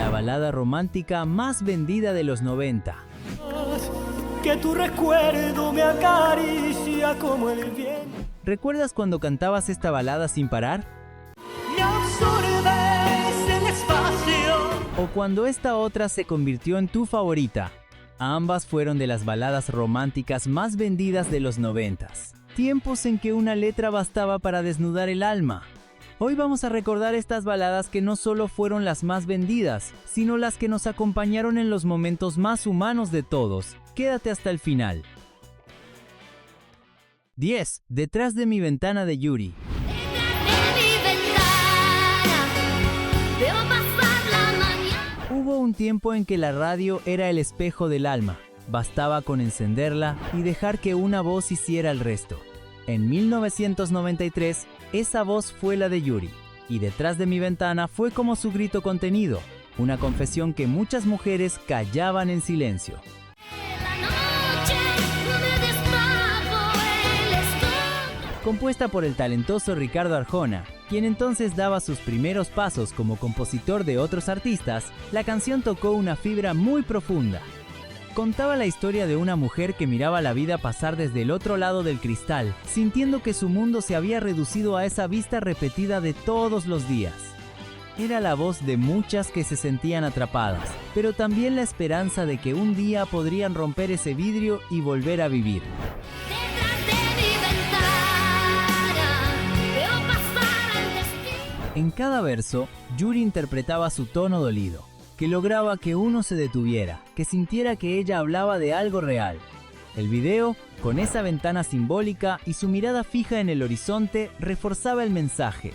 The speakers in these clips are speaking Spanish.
la balada romántica más vendida de los 90. Que tu recuerdo me acaricia como el viento. ¿Recuerdas cuando cantabas esta balada sin parar? Me absorbes el espacio. ¿O cuando esta otra se convirtió en tu favorita? Ambas fueron de las baladas románticas más vendidas de los 90. Tiempos en que una letra bastaba para desnudar el alma. Hoy vamos a recordar estas baladas que no solo fueron las más vendidas, sino las que nos acompañaron en los momentos más humanos de todos. Quédate hasta el final. 10. Detrás de mi ventana de Yuri. Hubo un tiempo en que la radio era el espejo del alma. Bastaba con encenderla y dejar que una voz hiciera el resto. En 1993, esa voz fue la de Yuri, y Detrás de mi ventana fue como su grito contenido, una confesión que muchas mujeres callaban en silencio. Compuesta por el talentoso Ricardo Arjona, quien entonces daba sus primeros pasos como compositor de otros artistas, la canción tocó una fibra muy profunda. Contaba la historia de una mujer que miraba la vida pasar desde el otro lado del cristal, sintiendo que su mundo se había reducido a esa vista repetida de todos los días. Era la voz de muchas que se sentían atrapadas, pero también la esperanza de que un día podrían romper ese vidrio y volver a vivir. En cada verso, Yuri interpretaba su tono dolido, que lograba que uno se detuviera, que sintiera que ella hablaba de algo real. El video, con esa ventana simbólica y su mirada fija en el horizonte, reforzaba el mensaje.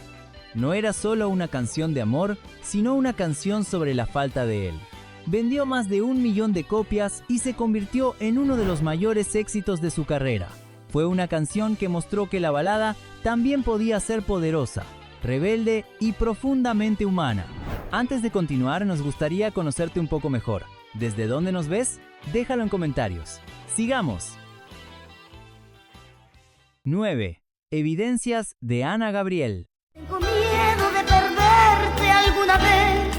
No era solo una canción de amor, sino una canción sobre la falta de él. Vendió más de 1 millón de copias y se convirtió en uno de los mayores éxitos de su carrera. Fue una canción que mostró que la balada también podía ser poderosa, rebelde y profundamente humana. Antes de continuar, nos gustaría conocerte un poco mejor. ¿Desde dónde nos ves? Déjalo en comentarios. ¡Sigamos! 9. Evidencias de Ana Gabriel. Tengo miedo de perderte alguna vez.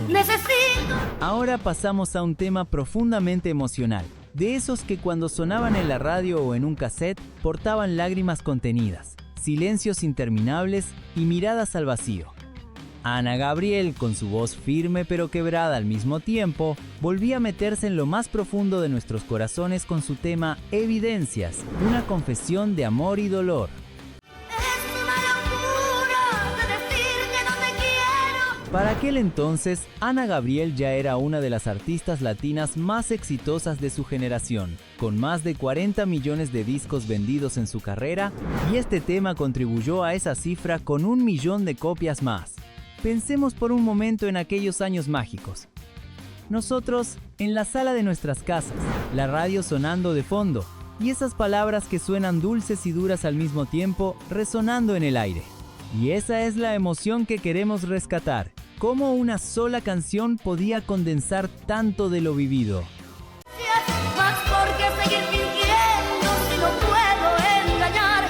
Necesito. Ahora pasamos a un tema profundamente emocional. De esos que cuando sonaban en la radio o en un cassette, portaban lágrimas contenidas, silencios interminables y miradas al vacío. Ana Gabriel, con su voz firme pero quebrada al mismo tiempo, volvía a meterse en lo más profundo de nuestros corazones con su tema Evidencias, una confesión de amor y dolor. Es una locura de decir que no te quiero. Para aquel entonces, Ana Gabriel ya era una de las artistas latinas más exitosas de su generación, con más de 40 millones de discos vendidos en su carrera, y este tema contribuyó a esa cifra con 1 millón de copias más. Pensemos por un momento en aquellos años mágicos. Nosotros, en la sala de nuestras casas, la radio sonando de fondo, y esas palabras que suenan dulces y duras al mismo tiempo, resonando en el aire. Y esa es la emoción que queremos rescatar. ¿Cómo una sola canción podía condensar tanto de lo vivido? Más por qué seguir fingiendo si no puedo engañar.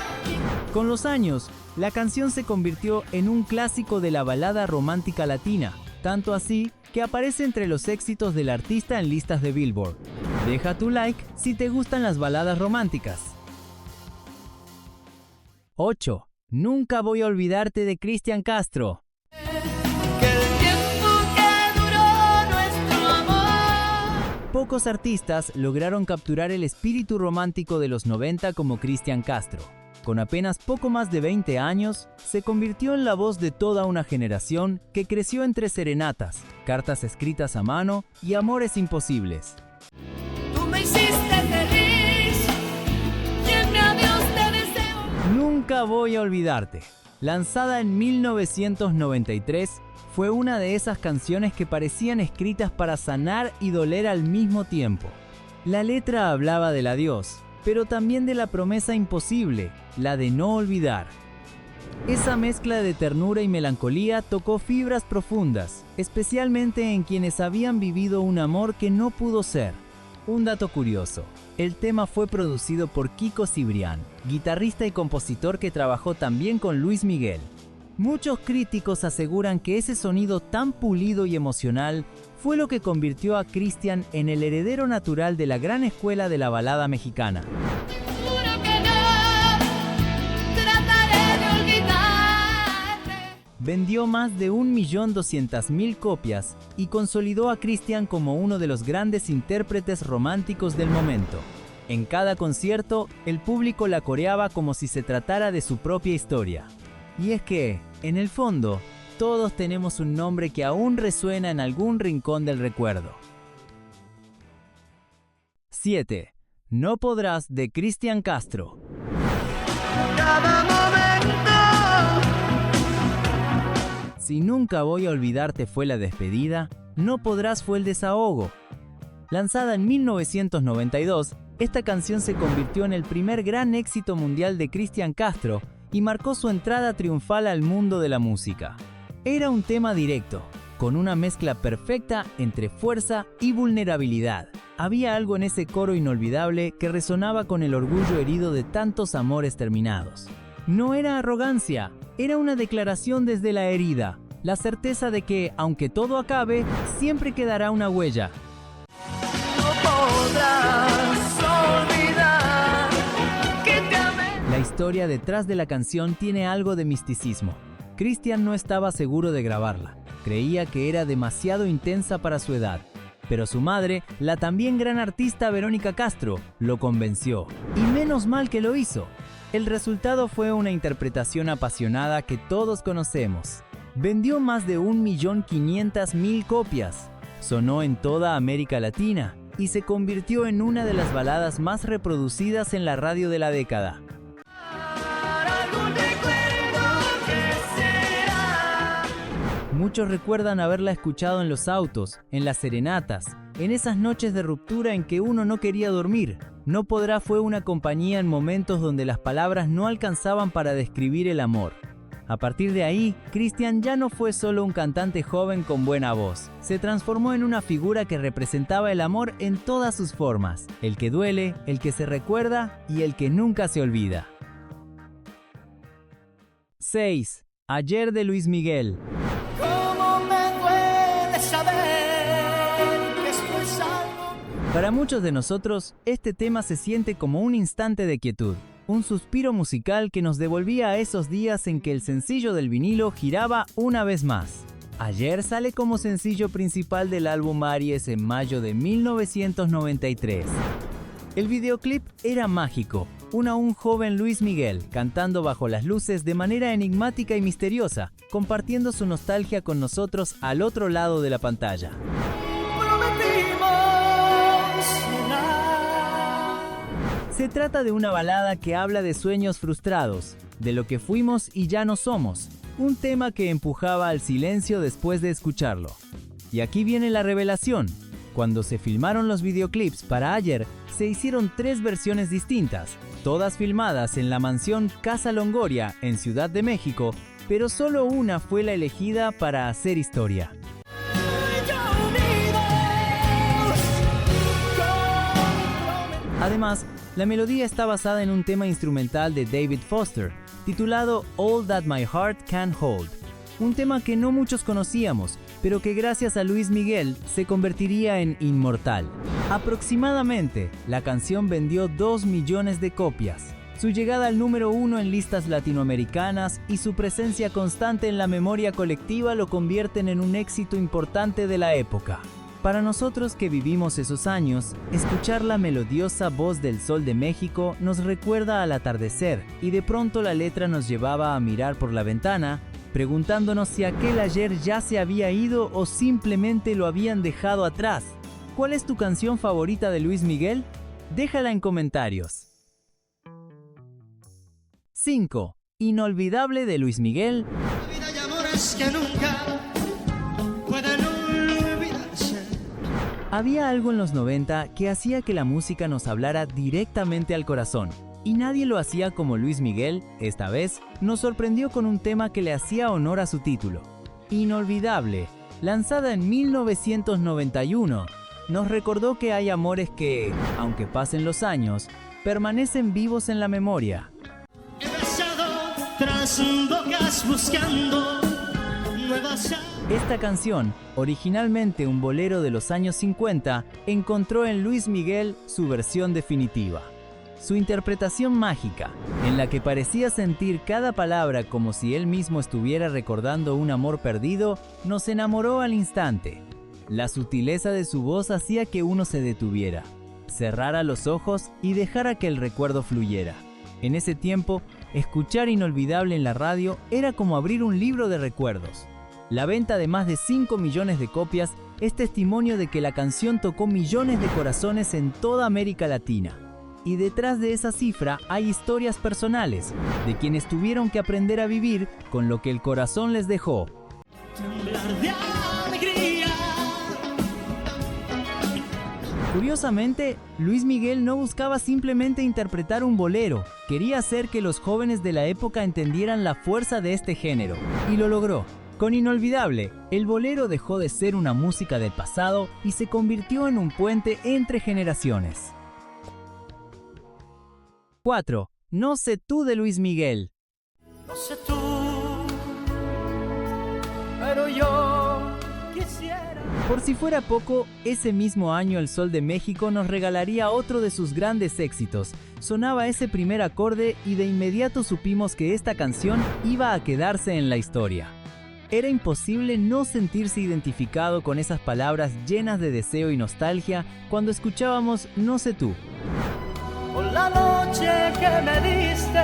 Con los años, la canción se convirtió en un clásico de la balada romántica latina, tanto así que aparece entre los éxitos del artista en listas de Billboard. Deja tu like si te gustan las baladas románticas. 8. Nunca voy a olvidarte de Cristian Castro. Pocos artistas lograron capturar el espíritu romántico de los 90 como Cristian Castro. Con apenas poco más de 20 años, se convirtió en la voz de toda una generación que creció entre serenatas, cartas escritas a mano y amores imposibles. Tú me hiciste feliz y en mi adiós te deseo. Nunca voy a olvidarte. Lanzada en 1993, fue una de esas canciones que parecían escritas para sanar y doler al mismo tiempo. La letra hablaba del adiós, pero también de la promesa imposible, la de no olvidar. Esa mezcla de ternura y melancolía tocó fibras profundas, especialmente en quienes habían vivido un amor que no pudo ser. Un dato curioso, el tema fue producido por Kiko Cibrián, guitarrista y compositor que trabajó también con Luis Miguel. Muchos críticos aseguran que ese sonido tan pulido y emocional fue lo que convirtió a Cristian en el heredero natural de la gran escuela de la balada mexicana. Juro que no trataré de olvidarte. Vendió más de 1.200.000 copias y consolidó a Cristian como uno de los grandes intérpretes románticos del momento. En cada concierto, el público la coreaba como si se tratara de su propia historia. Y es que, en el fondo, todos tenemos un nombre que aún resuena en algún rincón del recuerdo. 7. No podrás, de Cristian Castro. Cada momento. Si Nunca voy a olvidarte fue la despedida, No podrás fue el desahogo. Lanzada en 1992, esta canción se convirtió en el primer gran éxito mundial de Cristian Castro y marcó su entrada triunfal al mundo de la música. Era un tema directo, con una mezcla perfecta entre fuerza y vulnerabilidad. Había algo en ese coro inolvidable que resonaba con el orgullo herido de tantos amores terminados. No era arrogancia, era una declaración desde la herida, la certeza de que, aunque todo acabe, siempre quedará una huella. La historia detrás de la canción tiene algo de misticismo. Cristian no estaba seguro de grabarla. Creía que era demasiado intensa para su edad. Pero su madre, la también gran artista Verónica Castro, lo convenció. Y menos mal que lo hizo. El resultado fue una interpretación apasionada que todos conocemos. Vendió más de 1.500.000 copias. Sonó en toda América Latina y se convirtió en una de las baladas más reproducidas en la radio de la década. Muchos recuerdan haberla escuchado en los autos, en las serenatas, en esas noches de ruptura en que uno no quería dormir. No podrá fue una compañía en momentos donde las palabras no alcanzaban para describir el amor. A partir de ahí, Cristian ya no fue solo un cantante joven con buena voz. Se transformó en una figura que representaba el amor en todas sus formas. El que duele, el que se recuerda y el que nunca se olvida. 6. Ayer, de Luis Miguel. ¿Cómo me duele saber que esto es algo? Para muchos de nosotros, este tema se siente como un instante de quietud. Un suspiro musical que nos devolvía a esos días en que el sencillo del vinilo giraba una vez más. Ayer sale como sencillo principal del álbum Aries en mayo de 1993. El videoclip era mágico, un joven Luis Miguel cantando bajo las luces de manera enigmática y misteriosa, compartiendo su nostalgia con nosotros al otro lado de la pantalla. Se trata de una balada que habla de sueños frustrados, de lo que fuimos y ya no somos, un tema que empujaba al silencio después de escucharlo. Y aquí viene la revelación. Cuando se filmaron los videoclips para Ayer, se hicieron 3 versiones distintas, todas filmadas en la mansión Casa Longoria, en Ciudad de México, pero solo una fue la elegida para hacer historia. Además, la melodía está basada en un tema instrumental de David Foster, titulado All That My Heart Can Hold, un tema que no muchos conocíamos, pero que gracias a Luis Miguel se convertiría en inmortal. Aproximadamente, la canción vendió 2 millones de copias. Su llegada al número 1 en listas latinoamericanas y su presencia constante en la memoria colectiva lo convierten en un éxito importante de la época. Para nosotros que vivimos esos años, escuchar la melodiosa voz del Sol de México nos recuerda al atardecer y de pronto la letra nos llevaba a mirar por la ventana, preguntándonos si aquel ayer ya se había ido o simplemente lo habían dejado atrás. ¿Cuál es tu canción favorita de Luis Miguel? Déjala en comentarios. 5. Inolvidable, de Luis Miguel. Vida y amores que nunca pueden olvidarse. Había algo en los 90 que hacía que la música nos hablara directamente al corazón. Y nadie lo hacía como Luis Miguel. Esta vez nos sorprendió con un tema que le hacía honor a su título. Inolvidable, lanzada en 1991, nos recordó que hay amores que, aunque pasen los años, permanecen vivos en la memoria. He besado tras nuevas bocas buscando nuevas... Esta canción, originalmente un bolero de los años 50, encontró en Luis Miguel su versión definitiva. Su interpretación mágica, en la que parecía sentir cada palabra como si él mismo estuviera recordando un amor perdido, nos enamoró al instante. La sutileza de su voz hacía que uno se detuviera, cerrara los ojos y dejara que el recuerdo fluyera. En ese tiempo, escuchar Inolvidable en la radio era como abrir un libro de recuerdos. La venta de más de 5 millones de copias es testimonio de que la canción tocó millones de corazones en toda América Latina. Y detrás de esa cifra hay historias personales, de quienes tuvieron que aprender a vivir con lo que el corazón les dejó. Temblar de alegría. Curiosamente, Luis Miguel no buscaba simplemente interpretar un bolero, quería hacer que los jóvenes de la época entendieran la fuerza de este género, y lo logró. Con Inolvidable, el bolero dejó de ser una música del pasado y se convirtió en un puente entre generaciones. 4. No sé tú de Luis Miguel. No sé tú, pero yo quisiera. Por si fuera poco, ese mismo año el Sol de México nos regalaría otro de sus grandes éxitos. Sonaba ese primer acorde y de inmediato supimos que esta canción iba a quedarse en la historia. Era imposible no sentirse identificado con esas palabras llenas de deseo y nostalgia cuando escuchábamos No sé tú. Por la noche que me diste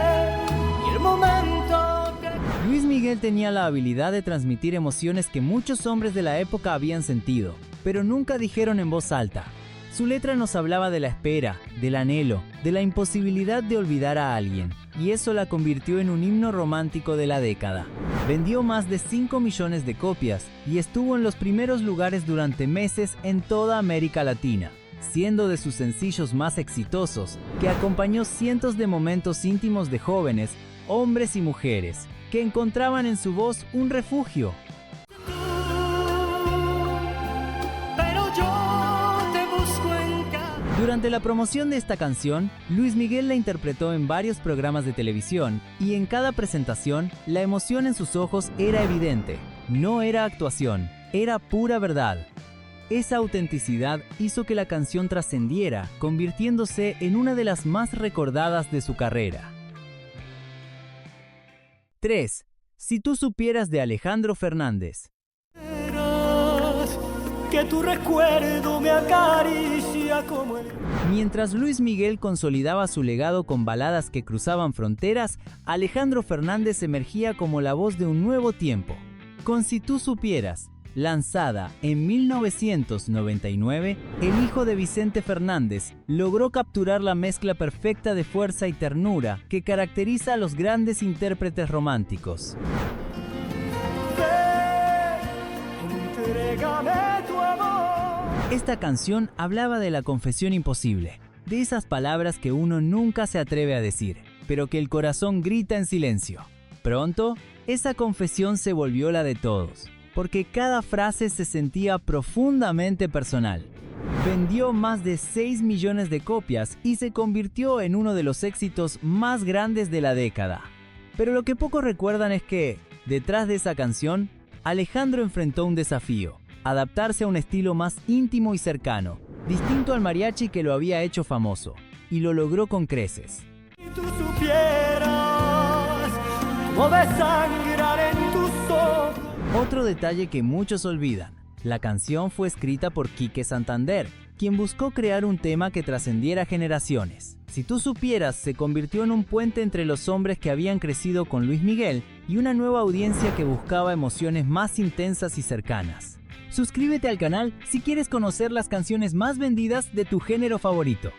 y el momento que... Luis Miguel tenía la habilidad de transmitir emociones que muchos hombres de la época habían sentido, pero nunca dijeron en voz alta. Su letra nos hablaba de la espera, del anhelo, de la imposibilidad de olvidar a alguien, y eso la convirtió en un himno romántico de la década. Vendió más de 5 millones de copias y estuvo en los primeros lugares durante meses en toda América Latina, siendo de sus sencillos más exitosos, que acompañó cientos de momentos íntimos de jóvenes, hombres y mujeres, que encontraban en su voz un refugio. Pero yo te busco en cada... Durante la promoción de esta canción, Luis Miguel la interpretó en varios programas de televisión y en cada presentación, la emoción en sus ojos era evidente. No era actuación, era pura verdad. Esa autenticidad hizo que la canción trascendiera, convirtiéndose en una de las más recordadas de su carrera. 3. Si tú supieras de Alejandro Fernández. Que tu recuerdo me acaricia como el... Mientras Luis Miguel consolidaba su legado con baladas que cruzaban fronteras, Alejandro Fernández emergía como la voz de un nuevo tiempo. Con Si tú supieras, lanzada en 1999, el hijo de Vicente Fernández logró capturar la mezcla perfecta de fuerza y ternura que caracteriza a los grandes intérpretes románticos. Entrégame tu amor. Esta canción hablaba de la confesión imposible, de esas palabras que uno nunca se atreve a decir, pero que el corazón grita en silencio. Pronto, esa confesión se volvió la de todos, porque cada frase se sentía profundamente personal. Vendió más de 6 millones de copias y se convirtió en uno de los éxitos más grandes de la década. Pero lo que pocos recuerdan es que, detrás de esa canción, Alejandro enfrentó un desafío: adaptarse a un estilo más íntimo y cercano, distinto al mariachi que lo había hecho famoso, y lo logró con creces. Si tú supieras cómo desangrar en tus ojos. Otro detalle que muchos olvidan: la canción fue escrita por Quique Santander, quien buscó crear un tema que trascendiera generaciones. Si tú supieras se convirtió en un puente entre los hombres que habían crecido con Luis Miguel y una nueva audiencia que buscaba emociones más intensas y cercanas. Suscríbete al canal si quieres conocer las canciones más vendidas de tu género favorito.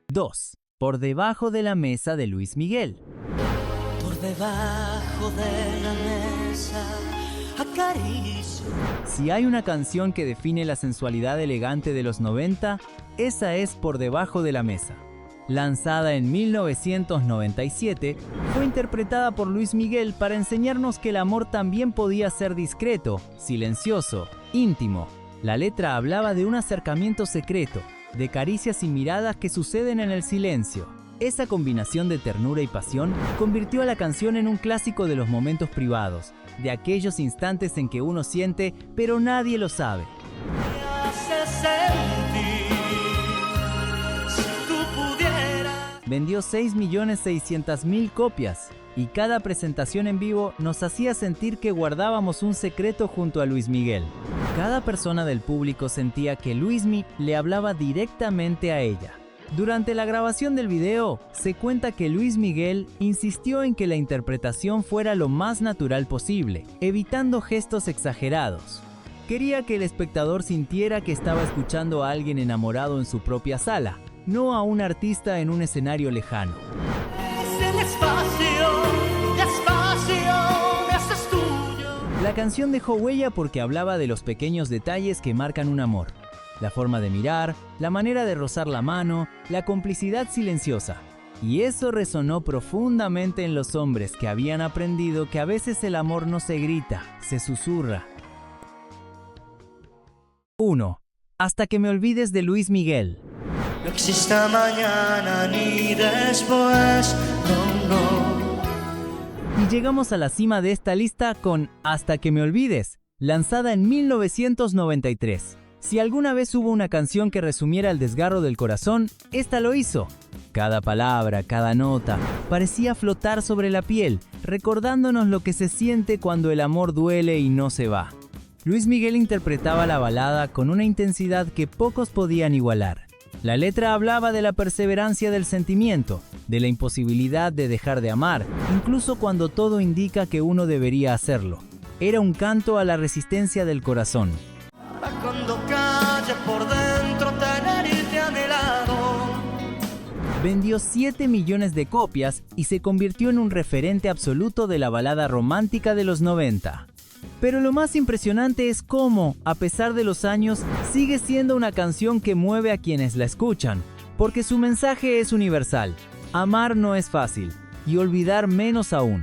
2. Por debajo de la mesa de Luis Miguel. Por debajo de la mesa acaricio. Si hay una canción que define la sensualidad elegante de los 90, esa es Por debajo de la mesa. Lanzada en 1997, fue interpretada por Luis Miguel para enseñarnos que el amor también podía ser discreto, silencioso, íntimo. La letra hablaba de un acercamiento secreto, de caricias y miradas que suceden en el silencio. Esa combinación de ternura y pasión convirtió a la canción en un clásico de los momentos privados, de aquellos instantes en que uno siente, pero nadie lo sabe. Me hace sentir, si tú pudieras. Vendió 6.600.000 copias, y cada presentación en vivo nos hacía sentir que guardábamos un secreto junto a Luis Miguel. Cada persona del público sentía que Luismi le hablaba directamente a ella. Durante la grabación del video, se cuenta que Luis Miguel insistió en que la interpretación fuera lo más natural posible, evitando gestos exagerados. Quería que el espectador sintiera que estaba escuchando a alguien enamorado en su propia sala, no a un artista en un escenario lejano. Es el espacio, me haces tuyo. La canción dejó huella porque hablaba de los pequeños detalles que marcan un amor. La forma de mirar, la manera de rozar la mano, la complicidad silenciosa. Y eso resonó profundamente en los hombres que habían aprendido que a veces el amor no se grita, se susurra. 1. Hasta que me olvides, de Luis Miguel. No exista mañana ni después, no. Y llegamos a la cima de esta lista con Hasta que me olvides, lanzada en 1993. Si alguna vez hubo una canción que resumiera el desgarro del corazón, esta lo hizo. Cada palabra, cada nota, parecía flotar sobre la piel, recordándonos lo que se siente cuando el amor duele y no se va. Luis Miguel interpretaba la balada con una intensidad que pocos podían igualar. La letra hablaba de la perseverancia del sentimiento, de la imposibilidad de dejar de amar, incluso cuando todo indica que uno debería hacerlo. Era un canto a la resistencia del corazón. Para cuando calle por dentro tenerte a mi lado. Vendió 7 millones de copias y se convirtió en un referente absoluto de la balada romántica de los 90. Pero lo más impresionante es cómo, a pesar de los años, sigue siendo una canción que mueve a quienes la escuchan, porque su mensaje es universal. Amar no es fácil, y olvidar menos aún.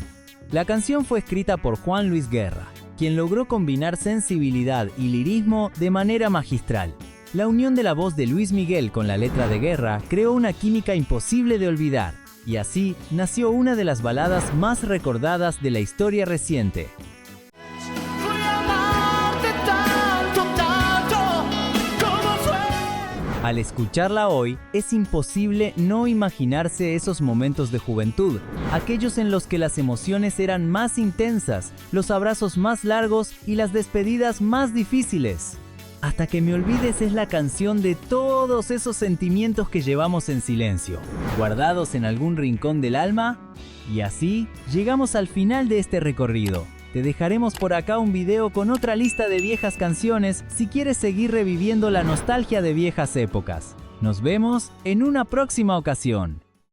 La canción fue escrita por Juan Luis Guerra, quien logró combinar sensibilidad y lirismo de manera magistral. La unión de la voz de Luis Miguel con la letra de Guerra creó una química imposible de olvidar, y así nació una de las baladas más recordadas de la historia reciente. Voy a amarte tanto, como fue. Al escucharla hoy, es imposible no imaginarse esos momentos de juventud, aquellos en los que las emociones eran más intensas, los abrazos más largos y las despedidas más difíciles. Hasta que me olvides es la canción de todos esos sentimientos que llevamos en silencio, guardados en algún rincón del alma, y así llegamos al final de este recorrido. Te dejaremos por acá un video con otra lista de viejas canciones si quieres seguir reviviendo la nostalgia de viejas épocas. Nos vemos en una próxima ocasión.